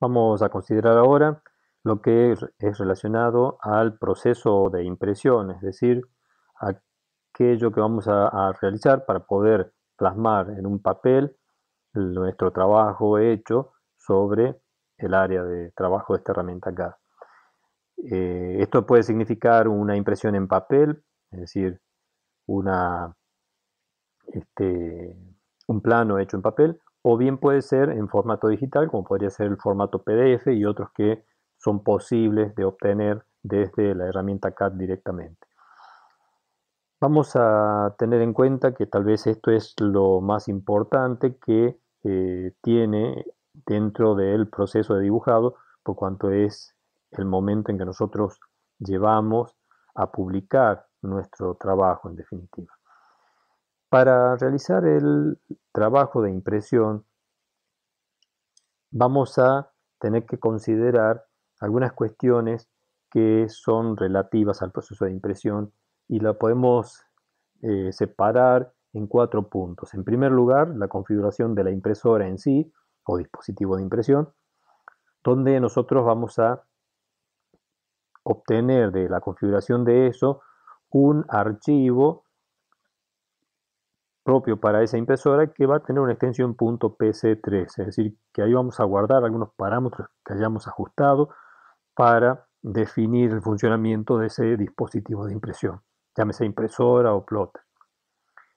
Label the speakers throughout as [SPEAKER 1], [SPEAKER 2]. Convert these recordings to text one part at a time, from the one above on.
[SPEAKER 1] Vamos a considerar ahora lo que es relacionado al proceso de impresión, es decir, aquello que vamos a realizar para poder plasmar en un papel nuestro trabajo hecho sobre el área de trabajo de esta herramienta CAD. Esto puede significar una impresión en papel, es decir, una, este, un plano hecho en papel, o bien puede ser en formato digital, como podría ser el formato PDF y otros que son posibles de obtener desde la herramienta CAD directamente. Vamos a tener en cuenta que tal vez esto es lo más importante que tiene dentro del proceso de dibujado, por cuanto es el momento en que nosotros llevamos a publicar nuestro trabajo en definitiva. Para realizar el trabajo de impresión, vamos a tener que considerar algunas cuestiones que son relativas al proceso de impresión y la podemos separar en 4 puntos. En primer lugar, la configuración de la impresora en sí o dispositivo de impresión, donde nosotros vamos a obtener de la configuración de eso un archivo propio para esa impresora que va a tener una extensión .pc3, es decir, que ahí vamos a guardar algunos parámetros que hayamos ajustado para definir el funcionamiento de ese dispositivo de impresión, llámese impresora o plotter.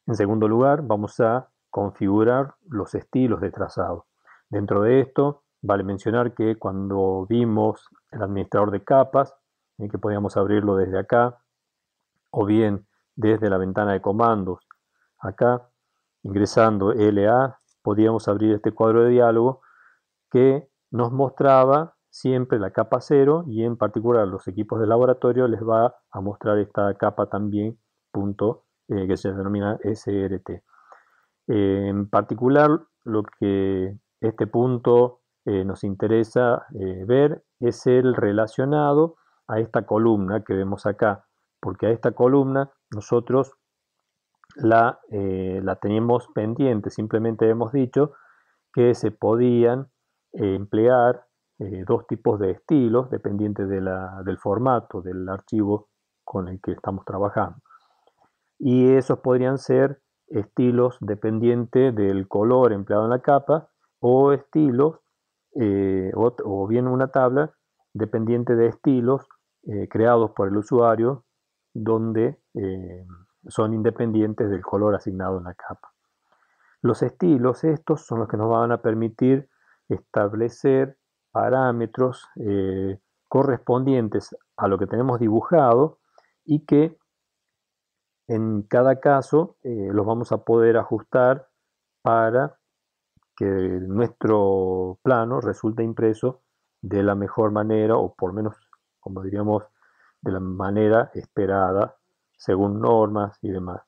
[SPEAKER 1] En segundo lugar, vamos a configurar los estilos de trazado. Dentro de esto, vale mencionar que cuando vimos el administrador de capas, que podíamos abrirlo desde acá, o bien desde la ventana de comandos, acá, ingresando LA, podíamos abrir este cuadro de diálogo que nos mostraba siempre la capa 0 y en particular los equipos de laboratorio les va a mostrar esta capa también, que se denomina SRT. En particular, lo que este punto nos interesa ver es el relacionado a esta columna que vemos acá, porque a esta columna nosotros la teníamos pendiente, simplemente hemos dicho que se podían emplear dos tipos de estilos dependientes del formato del archivo con el que estamos trabajando. Y esos podrían ser estilos dependientes del color empleado en la capa o estilos o bien una tabla dependiente de estilos creados por el usuario donde son independientes del color asignado en la capa. Los estilos estos son los que nos van a permitir establecer parámetros correspondientes a lo que tenemos dibujado y que en cada caso los vamos a poder ajustar para que nuestro plano resulte impreso de la mejor manera o por lo menos, como diríamos, de la manera esperada según normas y demás.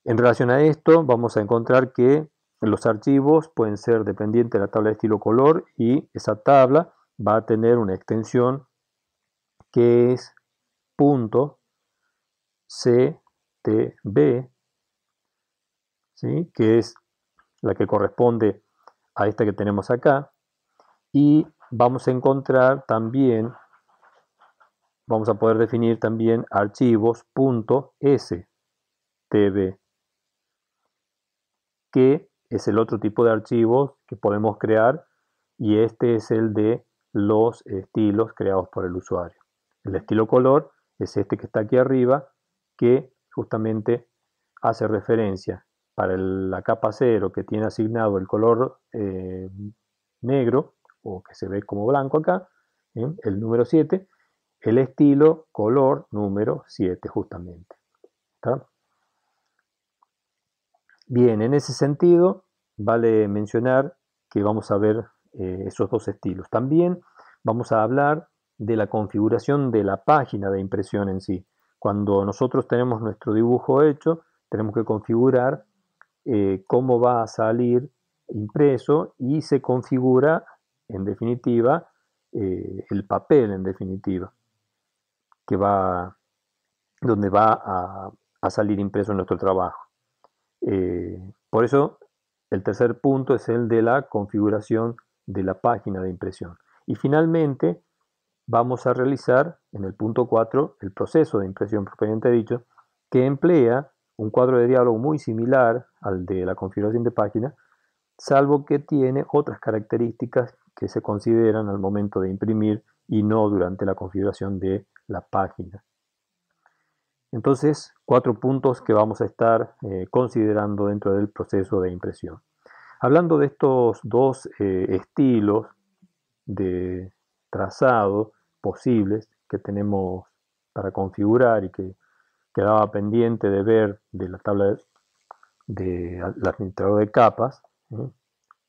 [SPEAKER 1] En relación a esto, vamos a encontrar que los archivos pueden ser dependientes de la tabla de estilo color y esa tabla va a tener una extensión que es .ctb, ¿sí? Que es la que corresponde a esta que tenemos acá. Y vamos a encontrar también, vamos a poder definir también archivos .stb, que es el otro tipo de archivos que podemos crear y este es el de los estilos creados por el usuario. El estilo color es este que está aquí arriba, que justamente hace referencia para la capa 0 que tiene asignado el color negro o que se ve como blanco acá, el número 7, el estilo color número 7 justamente. ¿Está? Bien, en ese sentido, vale mencionar que vamos a ver esos dos estilos. También vamos a hablar de la configuración de la página de impresión en sí. Cuando nosotros tenemos nuestro dibujo hecho, tenemos que configurar cómo va a salir impreso y se configura, en definitiva, el papel, en definitiva, que va, donde va a salir impreso nuestro trabajo. Por eso el tercer punto es el de la configuración de la página de impresión. Y finalmente vamos a realizar en el punto 4 el proceso de impresión propiamente dicho, que emplea un cuadro de diálogo muy similar al de la configuración de página, salvo que tiene otras características que se consideran al momento de imprimir y no durante la configuración de la página. Entonces, 4 puntos que vamos a estar considerando dentro del proceso de impresión. Hablando de estos dos estilos de trazado posibles que tenemos para configurar y que quedaba pendiente de ver de la tabla del administrador de capas,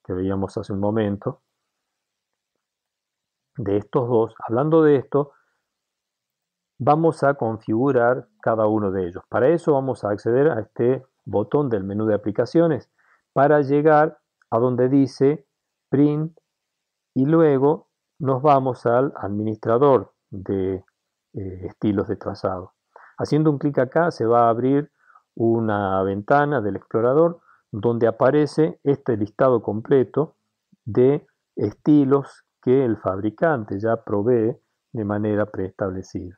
[SPEAKER 1] que veíamos hace un momento, de estos dos, hablando de esto, vamos a configurar cada uno de ellos. Para eso vamos a acceder a este botón del menú de aplicaciones para llegar a donde dice Print y luego nos vamos al administrador de estilos de trazado. Haciendo un clic acá se va a abrir una ventana del explorador donde aparece este listado completo de estilos que el fabricante ya provee de manera preestablecida.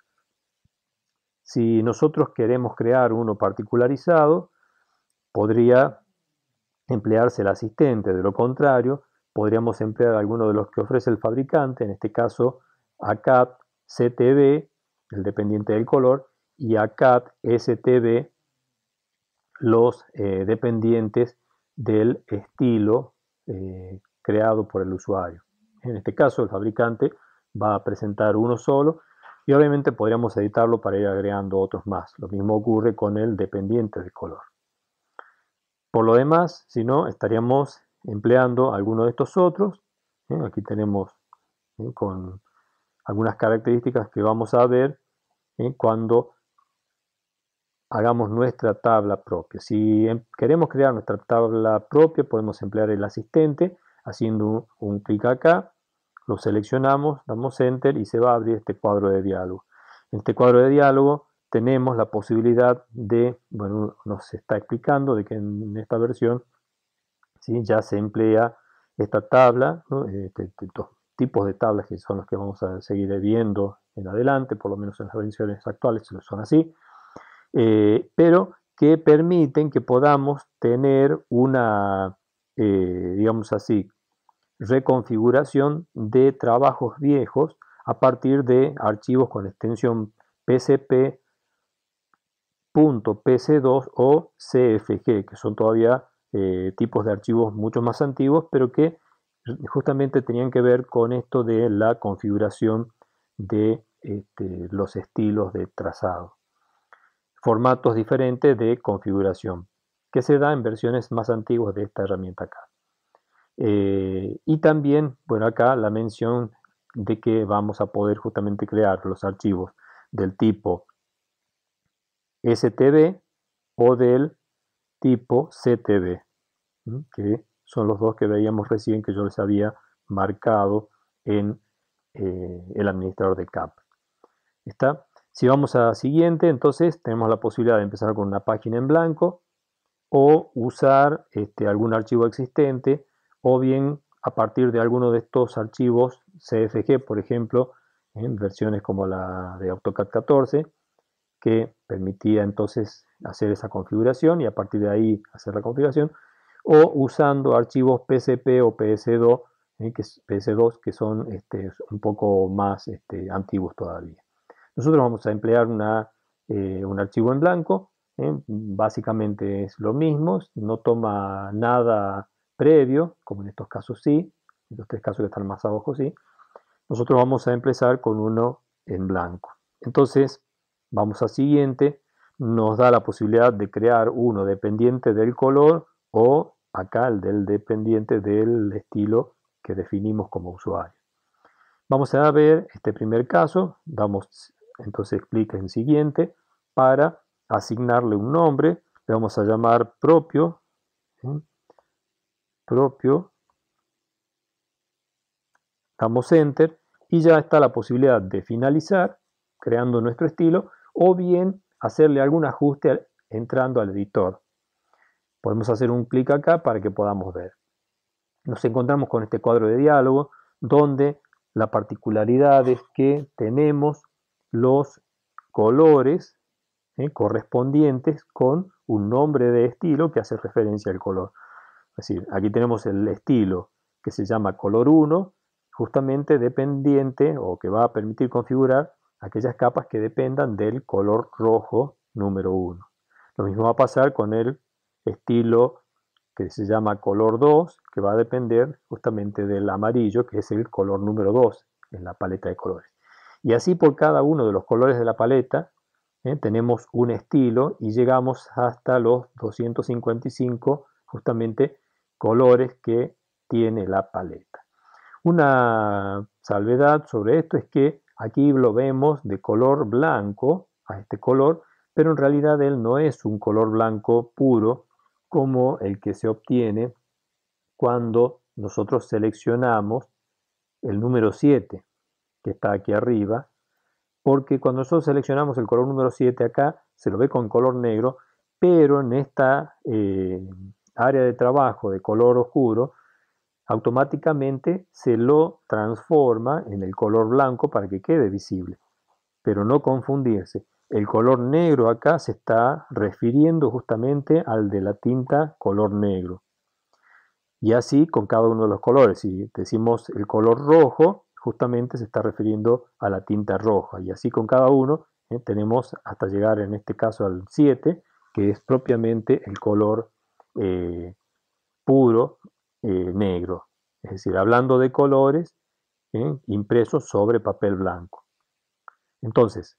[SPEAKER 1] Si nosotros queremos crear uno particularizado, podría emplearse el asistente. De lo contrario, podríamos emplear alguno de los que ofrece el fabricante, en este caso ACAD CTB, el dependiente del color, y ACAD STB, los dependientes del estilo creado por el usuario. En este caso, el fabricante va a presentar uno solo y obviamente podríamos editarlo para ir agregando otros más. Lo mismo ocurre con el dependiente del color. Por lo demás, si no, estaríamos empleando alguno de estos otros. Aquí tenemos con algunas características que vamos a ver cuando hagamos nuestra tabla propia. Si queremos crear nuestra tabla propia, podemos emplear el asistente haciendo un clic acá, lo seleccionamos, damos Enter y se va a abrir este cuadro de diálogo. En este cuadro de diálogo tenemos la posibilidad de, bueno, nos está explicando de que en esta versión ¿sí? Ya se emplea esta tabla, ¿no? Estos tipos de tablas que son los que vamos a seguir viendo en adelante, por lo menos en las versiones actuales son así, pero que permiten que podamos tener una, digamos así, reconfiguración de trabajos viejos a partir de archivos con extensión pcp.pc2 o CFG, que son todavía tipos de archivos mucho más antiguos, pero que justamente tenían que ver con esto de la configuración de los estilos de trazado. Formatos diferentes de configuración, que se da en versiones más antiguas de esta herramienta acá. Y también, bueno, acá la mención de que vamos a poder justamente crear los archivos del tipo STB o del tipo CTB, que son los dos que veíamos recién que yo les había marcado en el administrador de CAP. ¿Está? Si vamos a siguiente, entonces tenemos la posibilidad de empezar con una página en blanco o usar algún archivo existente o bien a partir de alguno de estos archivos CFG, por ejemplo, en versiones como la de AutoCAD 14, que permitía entonces hacer esa configuración y a partir de ahí hacer la configuración, o usando archivos PCP o PS2, PS2 que son un poco más antiguos todavía. Nosotros vamos a emplear un archivo en blanco, básicamente es lo mismo, no toma nada previo, como en estos casos sí, en los tres casos que están más abajo sí. Nosotros vamos a empezar con uno en blanco. Entonces, vamos a siguiente, nos da la posibilidad de crear uno dependiente del color o acá el del dependiente del estilo que definimos como usuario. Vamos a ver este primer caso, damos entonces clic en siguiente para asignarle un nombre, le vamos a llamar propio, propio, damos Enter y ya está la posibilidad de finalizar creando nuestro estilo o bien hacerle algún ajuste entrando al editor. Podemos hacer un clic acá para que podamos ver. nos encontramos con este cuadro de diálogo donde la particularidad es que tenemos los colores correspondientes con un nombre de estilo que hace referencia al color. Es decir, aquí tenemos el estilo que se llama color 1, justamente dependiente o que va a permitir configurar aquellas capas que dependan del color rojo número 1. Lo mismo va a pasar con el estilo que se llama color 2, que va a depender justamente del amarillo, que es el color número 2 en la paleta de colores. Y así por cada uno de los colores de la paleta tenemos un estilo y llegamos hasta los 255 justamente colores que tiene la paleta. Una salvedad sobre esto es que aquí lo vemos de color blanco a este color, pero en realidad él no es un color blanco puro como el que se obtiene cuando nosotros seleccionamos el número 7 que está aquí arriba, porque cuando nosotros seleccionamos el color número 7 acá se lo ve con color negro, pero en esta área de trabajo de color oscuro automáticamente se lo transforma en el color blanco para que quede visible, pero no confundirse. El color negro acá se está refiriendo justamente al de la tinta color negro. Y así con cada uno de los colores. Si decimos el color rojo, justamente se está refiriendo a la tinta roja. Y así con cada uno tenemos hasta llegar en este caso al 7, que es propiamente el color puro negro. Es decir, hablando de colores impresos sobre papel blanco. Entonces,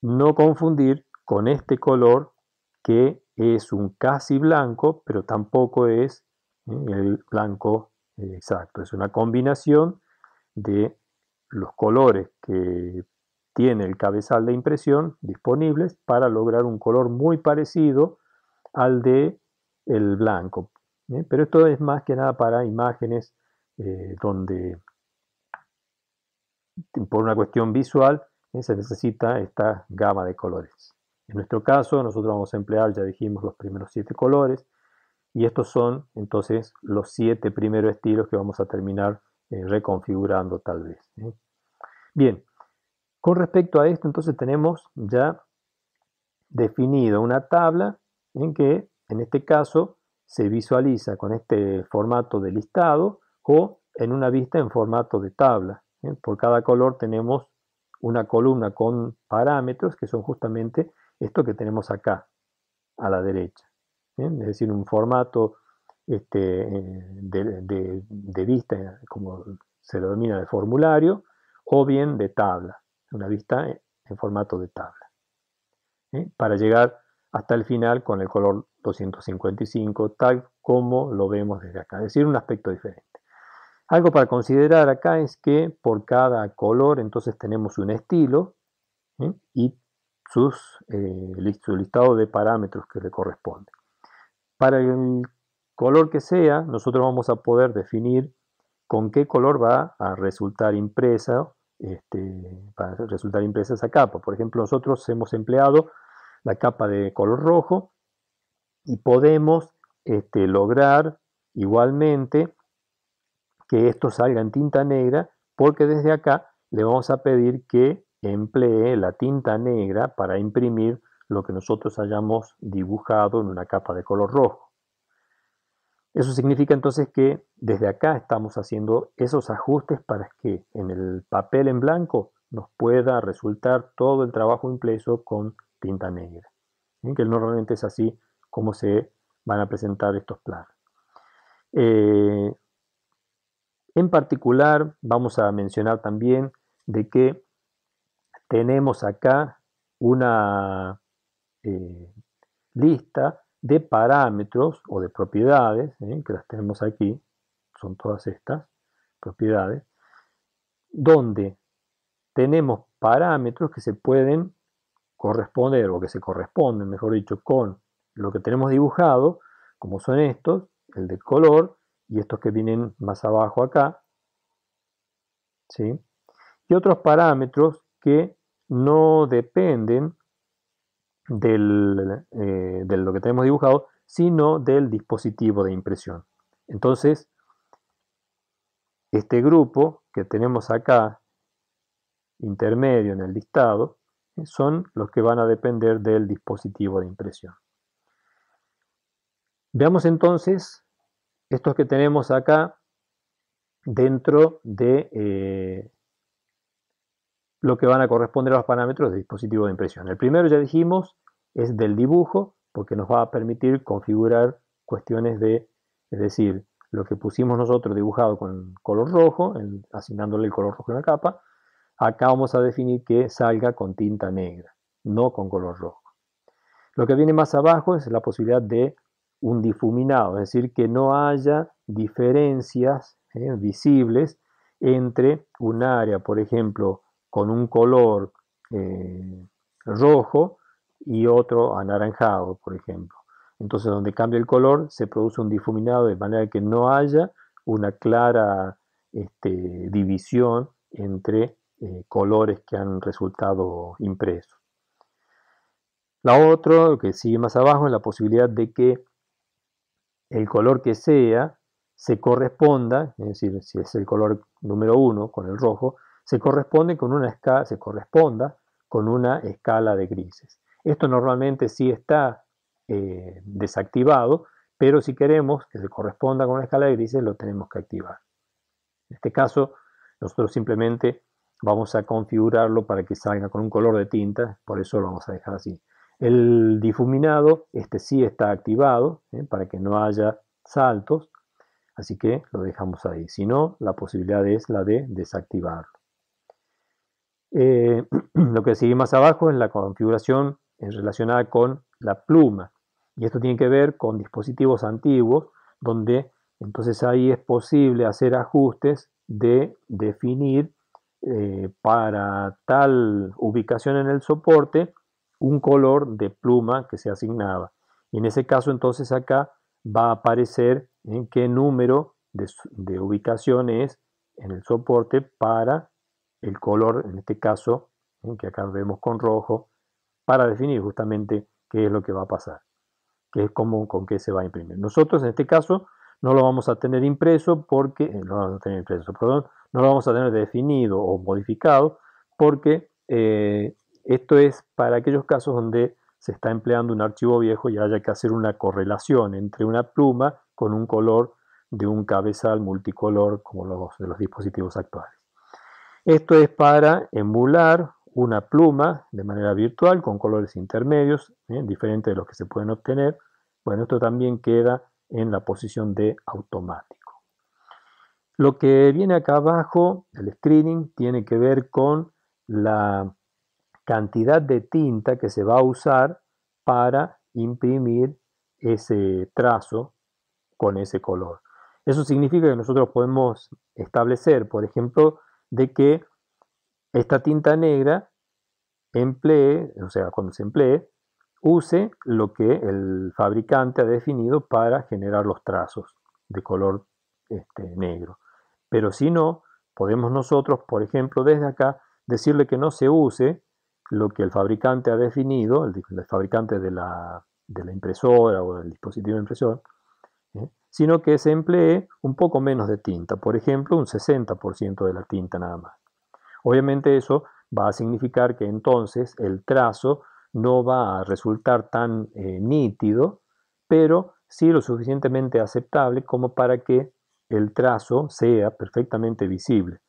[SPEAKER 1] no confundir con este color que es un casi blanco, pero tampoco es el blanco exacto. Es una combinación de los colores que tiene el cabezal de impresión disponibles para lograr un color muy parecido al de el blanco. Pero esto es más que nada para imágenes donde por una cuestión visual se necesita esta gama de colores. En nuestro caso nosotros vamos a emplear, ya dijimos, los primeros 7 colores y estos son entonces los 7 primeros estilos que vamos a terminar reconfigurando tal vez. Bien, con respecto a esto entonces tenemos ya definido una tabla en que en este caso se visualiza con este formato de listado o en una vista en formato de tabla. Por cada color tenemos una columna con parámetros que son justamente esto que tenemos acá a la derecha. Es decir, un formato de vista, como se lo denomina, de formulario, o bien de tabla, una vista en formato de tabla. Para llegar hasta el final con el color 255, tal como lo vemos desde acá, es decir, un aspecto diferente. Algo para considerar acá es que por cada color entonces tenemos un estilo y su listado de parámetros que le corresponde. Para el color que sea, nosotros vamos a poder definir con qué color va a resultar impresa, esa capa. Por ejemplo, nosotros hemos empleado la capa de color rojo y podemos lograr igualmente que esto salga en tinta negra, porque desde acá le vamos a pedir que emplee la tinta negra para imprimir lo que nosotros hayamos dibujado en una capa de color rojo. Eso significa entonces que desde acá estamos haciendo esos ajustes para que en el papel en blanco nos pueda resultar todo el trabajo impreso con tinta negra. Que normalmente es así como se van a presentar estos planos. En particular, vamos a mencionar también de que tenemos acá una lista de parámetros o de propiedades, que las tenemos aquí, son todas estas propiedades, donde tenemos parámetros que se pueden corresponder o que se corresponden, mejor dicho, con lo que tenemos dibujado, como son estos, el de color y estos que vienen más abajo acá, ¿sí? Y otros parámetros que no dependen de lo que tenemos dibujado, sino del dispositivo de impresión. Entonces, este grupo que tenemos acá, intermedio en el listado, son los que van a depender del dispositivo de impresión. Veamos entonces estos que tenemos acá dentro de lo que van a corresponder a los parámetros del dispositivo de impresión. El primero, ya dijimos, es del dibujo, porque nos va a permitir configurar cuestiones de, es decir, lo que pusimos nosotros dibujado con color rojo, asignándole el color rojo en la capa, acá vamos a definir que salga con tinta negra, no con color rojo. Lo que viene más abajo es la posibilidad de un difuminado, es decir, que no haya diferencias visibles entre un área, por ejemplo, con un color rojo y otro anaranjado, por ejemplo. Entonces, donde cambia el color, se produce un difuminado de manera que no haya una clara división entre colores que han resultado impresos. La otra, que sigue más abajo, es la posibilidad de que el color que sea se corresponda, es decir, si es el color número 1 con el rojo, se corresponda con una escala de grises. Esto normalmente sí está desactivado, pero si queremos que se corresponda con una escala de grises, lo tenemos que activar. En este caso, nosotros simplemente vamos a configurarlo para que salga con un color de tinta, por eso lo vamos a dejar así. El difuminado, sí está activado, para que no haya saltos, así que lo dejamos ahí. Si no, la posibilidad es la de desactivarlo. Lo que sigue más abajo es la configuración relacionada con la pluma, y esto tiene que ver con dispositivos antiguos, donde entonces ahí es posible hacer ajustes de definir para tal ubicación en el soporte un color de pluma que se asignaba. Y en ese caso entonces acá va a aparecer en qué número de ubicación es en el soporte para el color, en este caso, que acá vemos con rojo, para definir justamente qué es lo que va a pasar, qué es con qué se va a imprimir. Nosotros en este caso no lo vamos a tener impreso porque, no lo vamos a tener definido o modificado porque esto es para aquellos casos donde se está empleando un archivo viejo y haya que hacer una correlación entre una pluma con un color de un cabezal multicolor como los de los dispositivos actuales. Esto es para emular una pluma de manera virtual con colores intermedios, diferentes de los que se pueden obtener. Bueno, esto también queda en la posición de automático. Lo que viene acá abajo, el screening, tiene que ver con la cantidad de tinta que se va a usar para imprimir ese trazo con ese color. Eso significa que nosotros podemos establecer, por ejemplo, de que esta tinta negra emplee, o sea, cuando se emplee, use lo que el fabricante ha definido para generar los trazos de color negro. Pero si no, podemos nosotros, por ejemplo, desde acá, decirle que no se use lo que el fabricante ha definido, el fabricante de la impresora o del dispositivo impresor, sino que se emplee un poco menos de tinta, por ejemplo, un 60% de la tinta nada más. Obviamente eso va a significar que entonces el trazo no va a resultar tan nítido, pero sí lo suficientemente aceptable como para que el trazo sea perfectamente visible,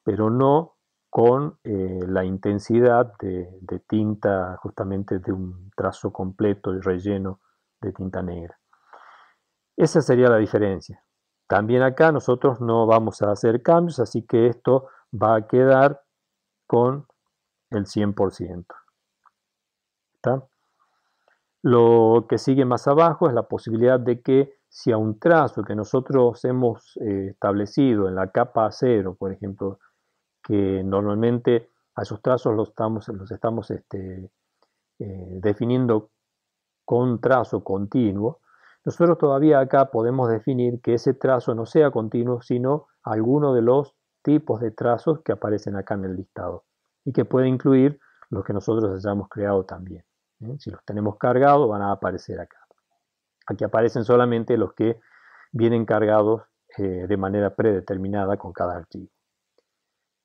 [SPEAKER 1] pero no con la intensidad de tinta justamente de un trazo completo y relleno de tinta negra. Esa sería la diferencia. También acá nosotros no vamos a hacer cambios, así que esto va a quedar con el 100%. ¿Está? Lo que sigue más abajo es la posibilidad de que si a un trazo que nosotros hemos establecido en la capa 0, por ejemplo, que normalmente a esos trazos los estamos definiendo con trazo continuo, nosotros todavía acá podemos definir que ese trazo no sea continuo, sino alguno de los tipos de trazos que aparecen acá en el listado y que puede incluir los que nosotros hayamos creado también. Si los tenemos cargados van a aparecer acá. Aquí aparecen solamente los que vienen cargados de manera predeterminada con cada archivo.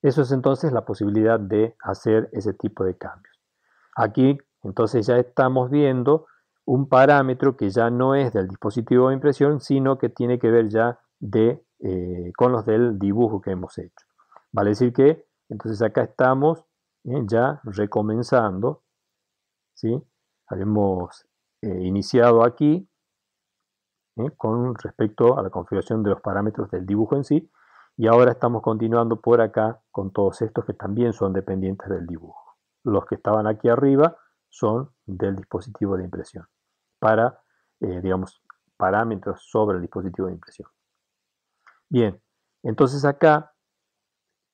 [SPEAKER 1] Eso es entonces la posibilidad de hacer ese tipo de cambios. Aquí entonces ya estamos viendo un parámetro que ya no es del dispositivo de impresión, sino que tiene que ver ya con los del dibujo que hemos hecho. Vale decir que entonces acá estamos ya recomenzando, ¿sí? Habíamos iniciado aquí con respecto a la configuración de los parámetros del dibujo en sí, y ahora estamos continuando por acá con todos estos que también son dependientes del dibujo. Los que estaban aquí arriba son del dispositivo de impresión, para, digamos, parámetros sobre el dispositivo de impresión. Bien, entonces acá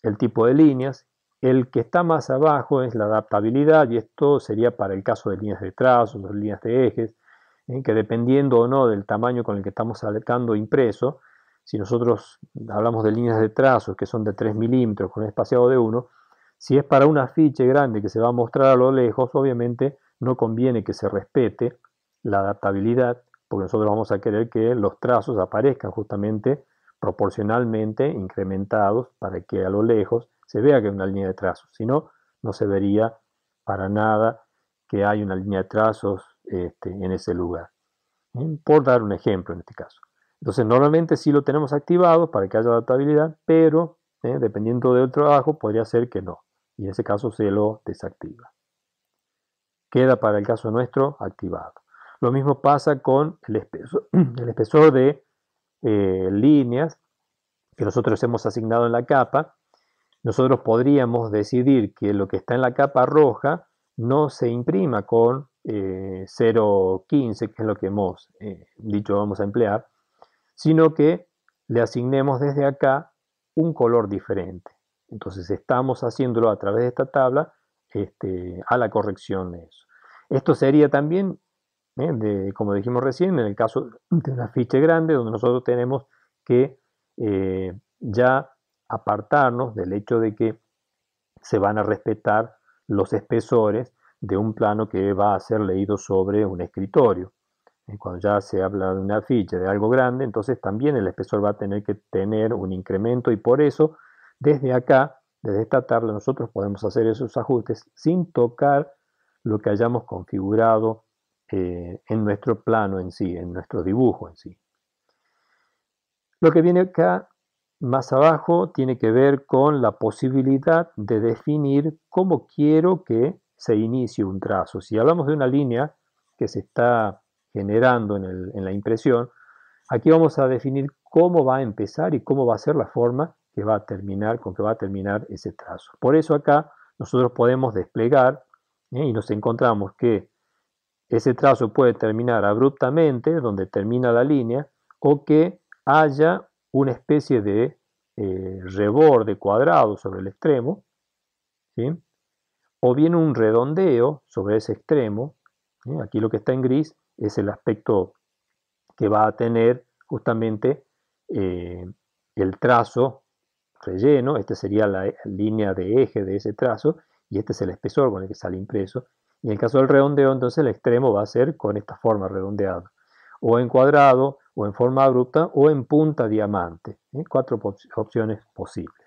[SPEAKER 1] el tipo de líneas, el que está más abajo es la adaptabilidad, y esto sería para el caso de líneas de trazos o líneas de ejes, que dependiendo o no del tamaño con el que estamos sacando impreso, si nosotros hablamos de líneas de trazos que son de 3 milímetros con un espaciado de 1, si es para un afiche grande que se va a mostrar a lo lejos, obviamente no conviene que se respete la adaptabilidad, porque nosotros vamos a querer que los trazos aparezcan justamente proporcionalmente incrementados para que a lo lejos se vea que hay una línea de trazos. Si no, no se vería para nada que hay una línea de trazos en ese lugar. Por dar un ejemplo en este caso. Entonces, normalmente sí lo tenemos activado para que haya adaptabilidad, pero dependiendo del trabajo, podría ser que no. Y en ese caso se lo desactiva. Queda para el caso nuestro activado. Lo mismo pasa con el espesor de líneas que nosotros hemos asignado en la capa. Nosotros podríamos decidir que lo que está en la capa roja no se imprima con 0.15, que es lo que hemos dicho vamos a emplear, sino que le asignemos desde acá un color diferente. Entonces estamos haciéndolo a través de esta tabla a la corrección de eso. Esto sería también, como dijimos recién, en el caso de una ficha grande donde nosotros tenemos que ya apartarnos del hecho de que se van a respetar los espesores de un plano que va a ser leído sobre un escritorio. Cuando ya se habla de una ficha, de algo grande, entonces también el espesor va a tener que tener un incremento, y por eso desde acá, desde esta tabla, nosotros podemos hacer esos ajustes sin tocar lo que hayamos configurado en nuestro plano en sí, en nuestro dibujo en sí. Lo que viene acá más abajo tiene que ver con la posibilidad de definir cómo quiero que se inicie un trazo. Si hablamos de una línea que se está generando en la impresión, aquí vamos a definir cómo va a empezar y cómo va a ser la forma que va a terminar, con que va a terminar ese trazo. Por eso acá nosotros podemos desplegar y nos encontramos que ese trazo puede terminar abruptamente, donde termina la línea, o que haya una especie de reborde cuadrado sobre el extremo, ¿sí? O bien un redondeo sobre ese extremo. ¿Sí? Aquí lo que está en gris es el aspecto que va a tener justamente el trazo relleno. Este sería la línea de eje de ese trazo, y este es el espesor con el que sale impreso. Y en el caso del redondeo, entonces el extremo va a ser con esta forma redondeada, o en cuadrado, o en forma abrupta, o en punta diamante. 4 opciones posibles.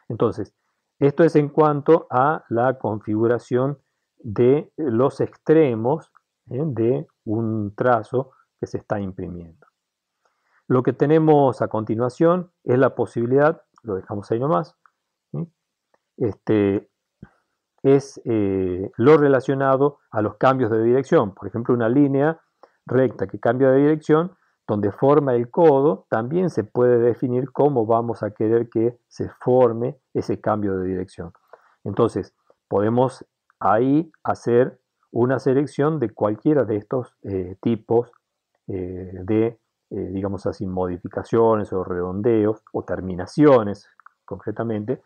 [SPEAKER 1] Entonces, esto es en cuanto a la configuración de los extremos de un trazo que se está imprimiendo. Lo que tenemos a continuación es la posibilidad, lo dejamos ahí nomás, es lo relacionado a los cambios de dirección. Por ejemplo, una línea recta que cambia de dirección, donde forma el codo, también se puede definir cómo vamos a querer que se forme ese cambio de dirección. Entonces, podemos ahí hacer una selección de cualquiera de estos tipos de, digamos así, modificaciones o redondeos o terminaciones, concretamente,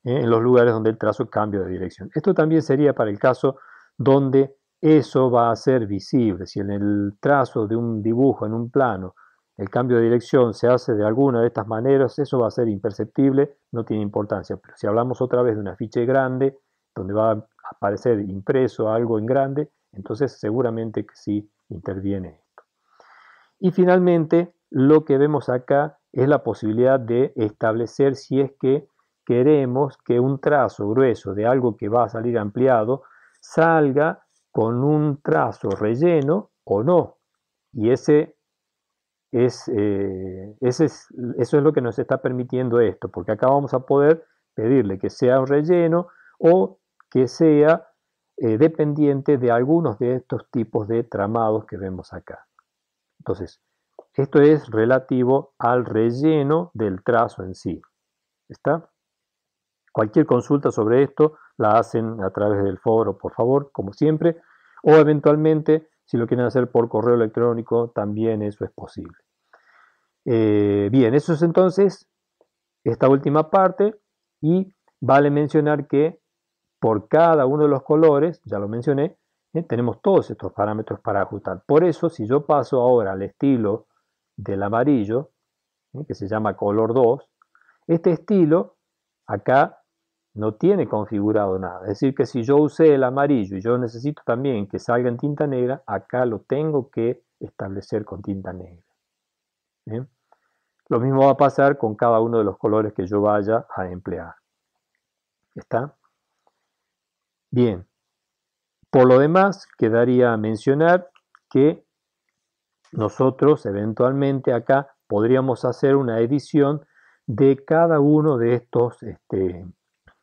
[SPEAKER 1] en los lugares donde el trazo cambia de dirección. Esto también sería para el caso donde eso va a ser visible. Si en el trazo de un dibujo, en un plano, el cambio de dirección se hace de alguna de estas maneras, eso va a ser imperceptible, no tiene importancia. Pero si hablamos otra vez de una ficha grande, donde va a aparecer impreso algo en grande, entonces seguramente que sí interviene esto. Y finalmente, lo que vemos acá es la posibilidad de establecer si es que queremos que un trazo grueso de algo que va a salir ampliado salga con un trazo relleno o no. Y eso es lo que nos está permitiendo esto, porque acá vamos a poder pedirle que sea un relleno o que sea dependiente de algunos de estos tipos de tramados que vemos acá. Entonces, esto es relativo al relleno del trazo en sí. ¿Está? Cualquier consulta sobre esto la hacen a través del foro, por favor, como siempre, o eventualmente, si lo quieren hacer por correo electrónico, también eso es posible. Bien, eso es entonces esta última parte, y vale mencionar que por cada uno de los colores, ya lo mencioné, tenemos todos estos parámetros para ajustar. Por eso, si yo paso ahora al estilo del amarillo, que se llama color 2, este estilo acá no tiene configurado nada. Es decir, que si yo usé el amarillo y yo necesito también que salga en tinta negra, acá lo tengo que establecer con tinta negra. ¿Bien? Lo mismo va a pasar con cada uno de los colores que yo vaya a emplear. ¿Está? Bien. Por lo demás, quedaría mencionar que nosotros eventualmente acá podríamos hacer una edición de cada uno de estos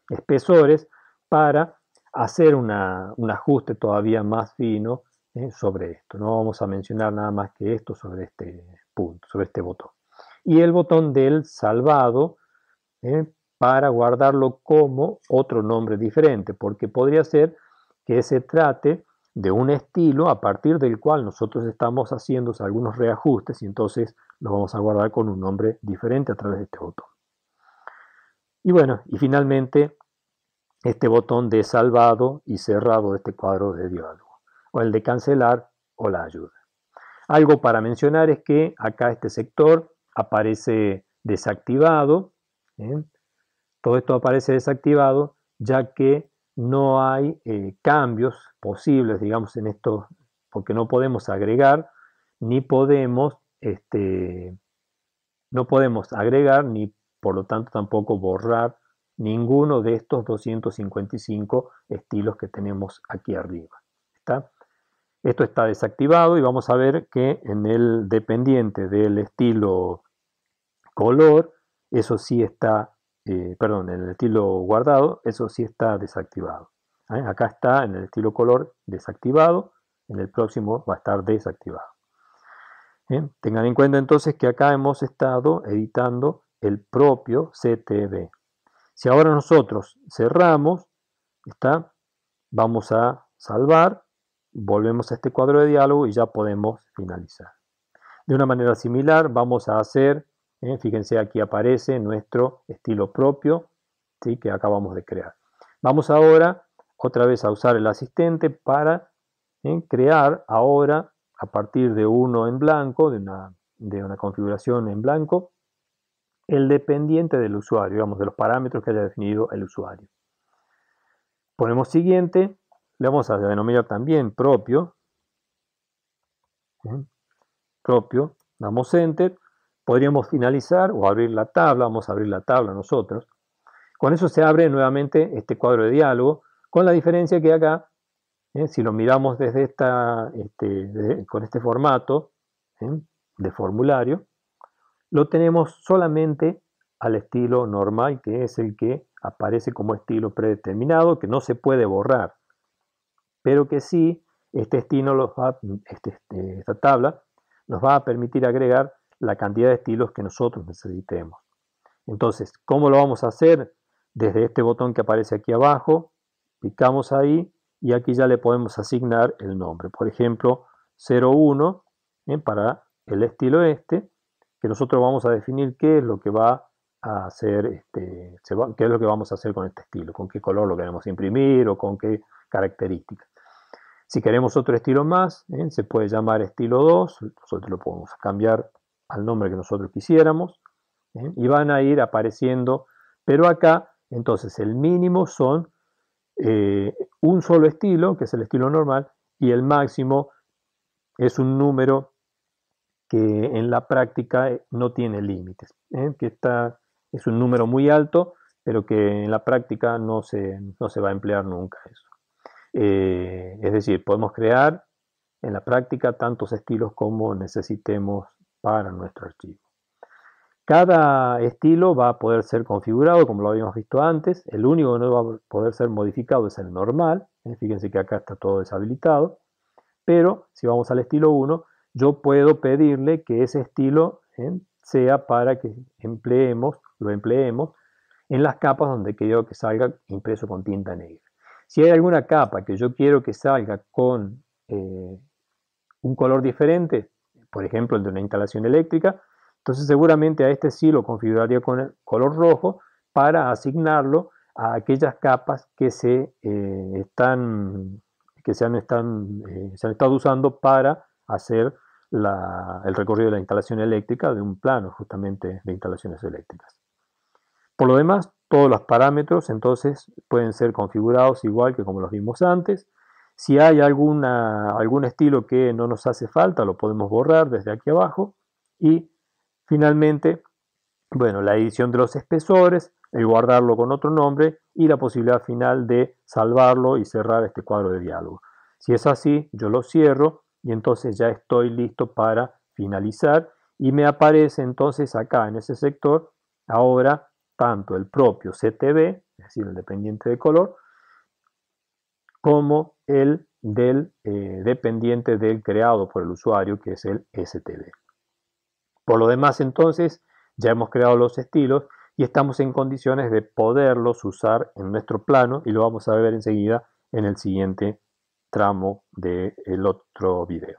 [SPEAKER 1] espesores para hacer un ajuste todavía más fino sobre esto. No vamos a mencionar nada más que esto sobre este punto, sobre este botón. Y el botón del salvado para guardarlo como otro nombre diferente, porque podría ser que se trate de un estilo a partir del cual nosotros estamos haciendo algunos reajustes y entonces lo vamos a guardar con un nombre diferente a través de este botón. Y bueno, y finalmente este botón de salvado y cerrado de este cuadro de diálogo, o el de cancelar o la ayuda. Algo para mencionar es que acá este sector aparece desactivado. Todo esto aparece desactivado ya que no hay cambios posibles, digamos, en esto, porque no podemos agregar ni podemos, no podemos agregar ni por lo tanto tampoco borrar ninguno de estos 255 estilos que tenemos aquí arriba. ¿Está? Esto está desactivado y vamos a ver que en el dependiente del estilo color, eso sí está, perdón, en el estilo guardado, eso sí está desactivado. Acá está en el estilo color desactivado, en el próximo va a estar desactivado. Tengan en cuenta entonces que acá hemos estado editando el propio CTB. Si ahora nosotros cerramos, vamos a salvar, volvemos a este cuadro de diálogo y ya podemos finalizar. De una manera similar vamos a hacer, fíjense aquí aparece nuestro estilo propio, ¿sí? Que acabamos de crear. Vamos ahora otra vez a usar el asistente para crear ahora a partir de uno en blanco, de una configuración en blanco, el dependiente del usuario, digamos, de los parámetros que haya definido el usuario. Ponemos siguiente, le vamos a denominar también propio, propio, damos enter, podríamos finalizar o abrir la tabla, vamos a abrir la tabla nosotros. Con eso se abre nuevamente este cuadro de diálogo, con la diferencia que acá, si lo miramos desde con este formato de formulario, lo tenemos solamente al estilo normal, que es el que aparece como estilo predeterminado, que no se puede borrar, pero que sí, esta tabla nos va a permitir agregar la cantidad de estilos que nosotros necesitemos. Entonces, ¿cómo lo vamos a hacer? Desde este botón que aparece aquí abajo, picamos ahí y aquí ya le podemos asignar el nombre. Por ejemplo, 01 para el estilo que nosotros vamos a definir qué es lo que va a hacer, qué es lo que vamos a hacer con este estilo, con qué color lo queremos imprimir o con qué características. Si queremos otro estilo más, se puede llamar estilo 2, nosotros lo podemos cambiar al nombre que nosotros quisiéramos, y van a ir apareciendo, pero acá entonces el mínimo son un solo estilo, que es el estilo normal, y el máximo es un número que en la práctica no tiene límites, que es un número muy alto, pero que en la práctica no se va a emplear nunca eso. Es decir, podemos crear en la práctica tantos estilos como necesitemos para nuestro archivo. Cada estilo va a poder ser configurado como lo habíamos visto antes. El único que no va a poder ser modificado es el normal. Fíjense que acá está todo deshabilitado. Pero si vamos al estilo 1, yo puedo pedirle que ese estilo sea para que lo empleemos en las capas donde quiero que salga impreso con tinta negra. Si hay alguna capa que yo quiero que salga con un color diferente, por ejemplo el de una instalación eléctrica, entonces seguramente a este sí lo configuraría con el color rojo para asignarlo a aquellas capas que se han estado usando para hacer el recorrido de la instalación eléctrica de un plano justamente de instalaciones eléctricas. Por lo demás, todos los parámetros entonces pueden ser configurados igual que como los vimos antes. Si hay algún estilo que no nos hace falta, lo podemos borrar desde aquí abajo. Y finalmente, bueno, la edición de los espesores, el guardarlo con otro nombre y la posibilidad final de salvarlo y cerrar este cuadro de diálogo. Si es así, yo lo cierro y entonces ya estoy listo para finalizar y me aparece entonces acá en ese sector ahora tanto el propio CTB, es decir, el dependiente de color, como el del dependiente del creado por el usuario, que es el STB. Por lo demás, entonces, ya hemos creado los estilos y estamos en condiciones de poderlos usar en nuestro plano y lo vamos a ver enseguida en el siguiente tramo del otro video.